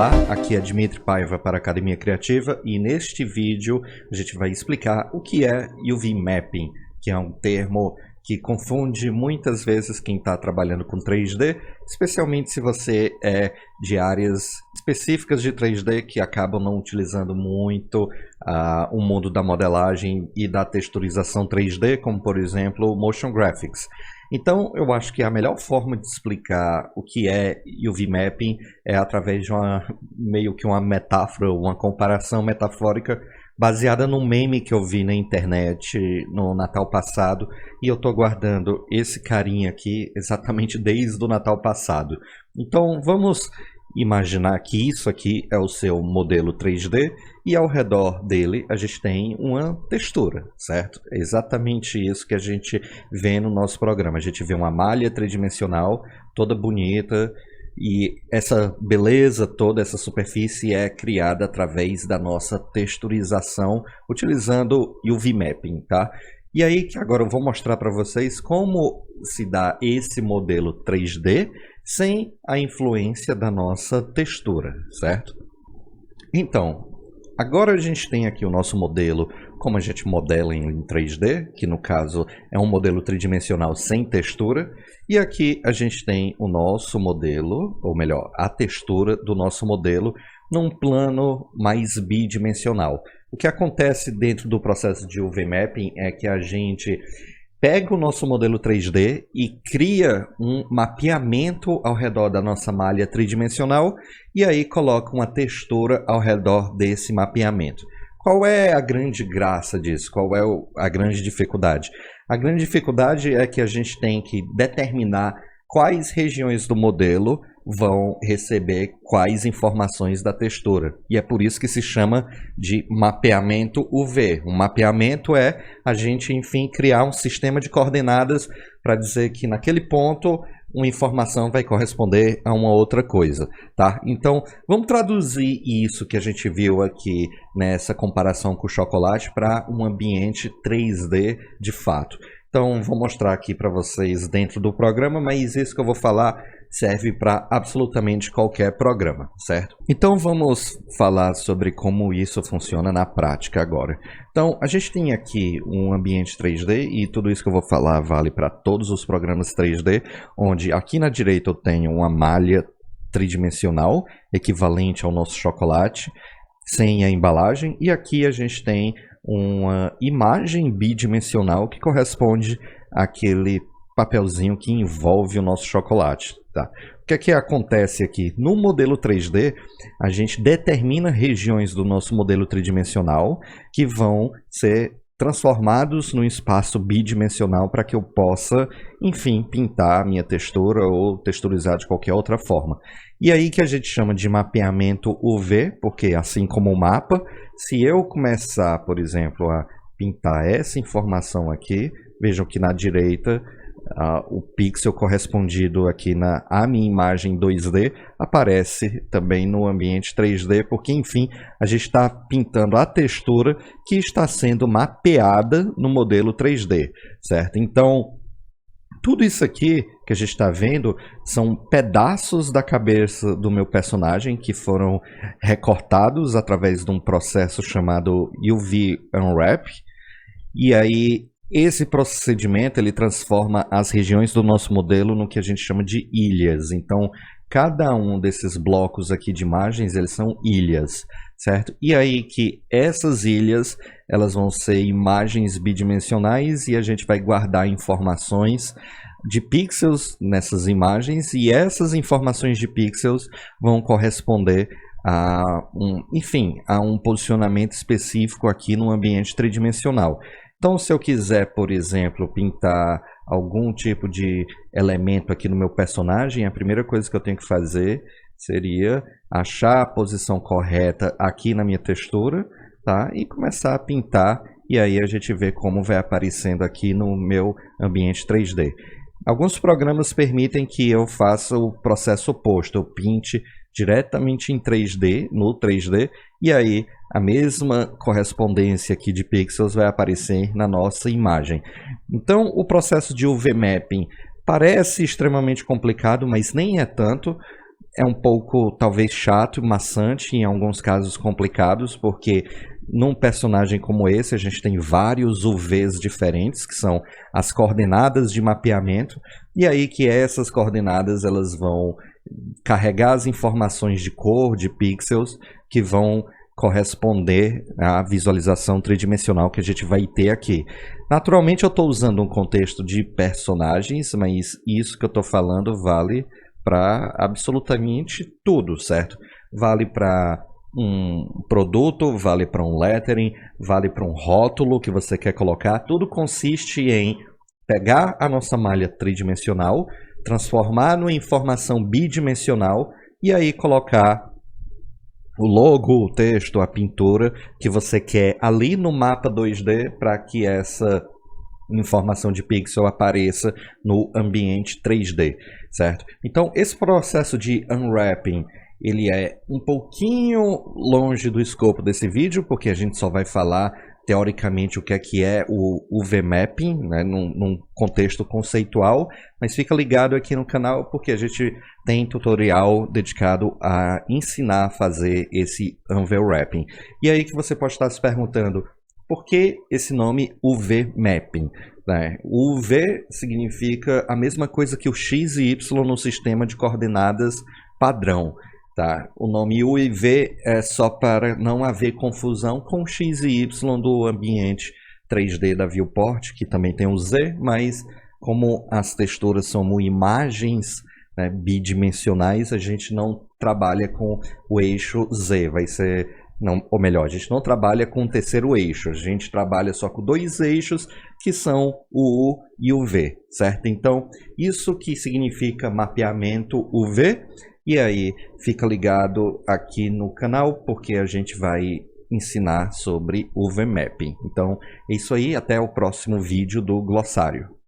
Olá, aqui é Dmitry Paiva para a Academia Criativa e neste vídeo a gente vai explicar o que é UV Mapping, que é um termo que confunde muitas vezes quem está trabalhando com 3D, especialmente se você é de áreas específicas de 3D que acabam não utilizando muito o mundo da modelagem e da texturização 3D, como por exemplo Motion Graphics. Então eu acho que a melhor forma de explicar o que é UV Mapping é através de meio que uma metáfora, uma comparação metafórica baseada num meme que eu vi na internet no Natal passado, e eu estou guardando esse carinha aqui exatamente desde o Natal passado. Então vamos imaginar que isso aqui é o seu modelo 3D e ao redor dele a gente tem uma textura, certo? É exatamente isso que a gente vê no nosso programa. A gente vê uma malha tridimensional toda bonita, e essa beleza toda, essa superfície é criada através da nossa texturização utilizando UV Mapping, tá? E aí que agora eu vou mostrar para vocês como se dá esse modelo 3D sem a influência da nossa textura, certo? Então, agora a gente tem aqui o nosso modelo, como a gente modela em 3D, que no caso é um modelo tridimensional sem textura. E aqui a gente tem o nosso modelo, ou melhor, a textura do nosso modelo num plano mais bidimensional. O que acontece dentro do processo de UV Mapping é que a gente pega o nosso modelo 3D e cria um mapeamento ao redor da nossa malha tridimensional e aí coloca uma textura ao redor desse mapeamento. Qual é a grande graça disso? Qual é a grande dificuldade? A grande dificuldade é que a gente tem que determinar quais regiões do modelo vão receber quais informações da textura. E é por isso que se chama de mapeamento UV. Um mapeamento é a gente, enfim, criar um sistema de coordenadas para dizer que naquele ponto uma informação vai corresponder a uma outra coisa, tá? Então, vamos traduzir isso que a gente viu aqui nessa comparação com o chocolate para um ambiente 3D de fato. Então, vou mostrar aqui para vocês dentro do programa, mas isso que eu vou falar serve para absolutamente qualquer programa, certo? Então, vamos falar sobre como isso funciona na prática agora. Então, a gente tem aqui um ambiente 3D e tudo isso que eu vou falar vale para todos os programas 3D, onde aqui na direita eu tenho uma malha tridimensional, equivalente ao nosso chocolate, sem a embalagem, e aqui a gente tem uma imagem bidimensional que corresponde àquele papelzinho que envolve o nosso chocolate. Tá? O que é que acontece aqui? No modelo 3D, a gente determina regiões do nosso modelo tridimensional que vão ser transformados num espaço bidimensional para que eu possa, enfim, pintar a minha textura ou texturizar de qualquer outra forma. E aí que a gente chama de mapeamento UV, porque assim como o mapa, se eu começar, por exemplo, a pintar essa informação aqui, vejam que na direita o pixel correspondido aqui à minha imagem 2D aparece também no ambiente 3D, porque enfim, a gente está pintando a textura que está sendo mapeada no modelo 3D, certo? Então, tudo isso aqui que a gente está vendo são pedaços da cabeça do meu personagem que foram recortados através de um processo chamado UV Unwrap, e aí esse procedimento ele transforma as regiões do nosso modelo no que a gente chama de ilhas. Então, cada um desses blocos aqui de imagens, eles são ilhas, certo? E aí que essas ilhas, elas vão ser imagens bidimensionais e a gente vai guardar informações de pixels nessas imagens e essas informações de pixels vão corresponder a um posicionamento específico aqui no ambiente tridimensional. Então, se eu quiser, por exemplo, pintar algum tipo de elemento aqui no meu personagem, a primeira coisa que eu tenho que fazer seria achar a posição correta aqui na minha textura, tá? E começar a pintar, e aí a gente vê como vai aparecendo aqui no meu ambiente 3D. Alguns programas permitem que eu faça o processo oposto, eu pinte diretamente em 3D, no 3D, e aí a mesma correspondência aqui de pixels vai aparecer na nossa imagem. Então, o processo de UV Mapping parece extremamente complicado, mas nem é tanto. é um pouco, talvez, chato, maçante, em alguns casos complicados, porque num personagem como esse, a gente tem vários UVs diferentes, que são as coordenadas de mapeamento, e aí que essas coordenadas elas vão carregar as informações de cor, de pixels, que vão corresponder à visualização tridimensional que a gente vai ter aqui. Naturalmente eu estou usando um contexto de personagens, mas isso que eu estou falando vale para absolutamente tudo, certo? Vale para um produto, vale para um lettering, vale para um rótulo que você quer colocar. Tudo consiste em pegar a nossa malha tridimensional, transformar numa informação bidimensional e aí colocar o logo, o texto, a pintura que você quer ali no mapa 2D para que essa informação de pixel apareça no ambiente 3D, certo? Então, esse processo de unwrapping, ele é um pouquinho longe do escopo desse vídeo, porque a gente só vai falar teoricamente o que é o UV Mapping, né, num contexto conceitual, mas fica ligado aqui no canal porque a gente tem tutorial dedicado a ensinar a fazer esse Unwrapping. E aí que você pode estar se perguntando, por que esse nome UV Mapping? Né? O UV significa a mesma coisa que o X e Y no sistema de coordenadas padrão. Tá? O nome U e V é só para não haver confusão com X e Y do ambiente 3D da viewport, que também tem o Z, mas como as texturas são imagens, né, bidimensionais, a gente não trabalha com o eixo Z, vai ser, não, ou melhor, a gente não trabalha com o terceiro eixo, a gente trabalha só com dois eixos, que são o U e o V, certo? Então, isso que significa mapeamento UV. E aí, fica ligado aqui no canal, porque a gente vai ensinar sobre UV Mapping. Então, é isso aí, até o próximo vídeo do glossário.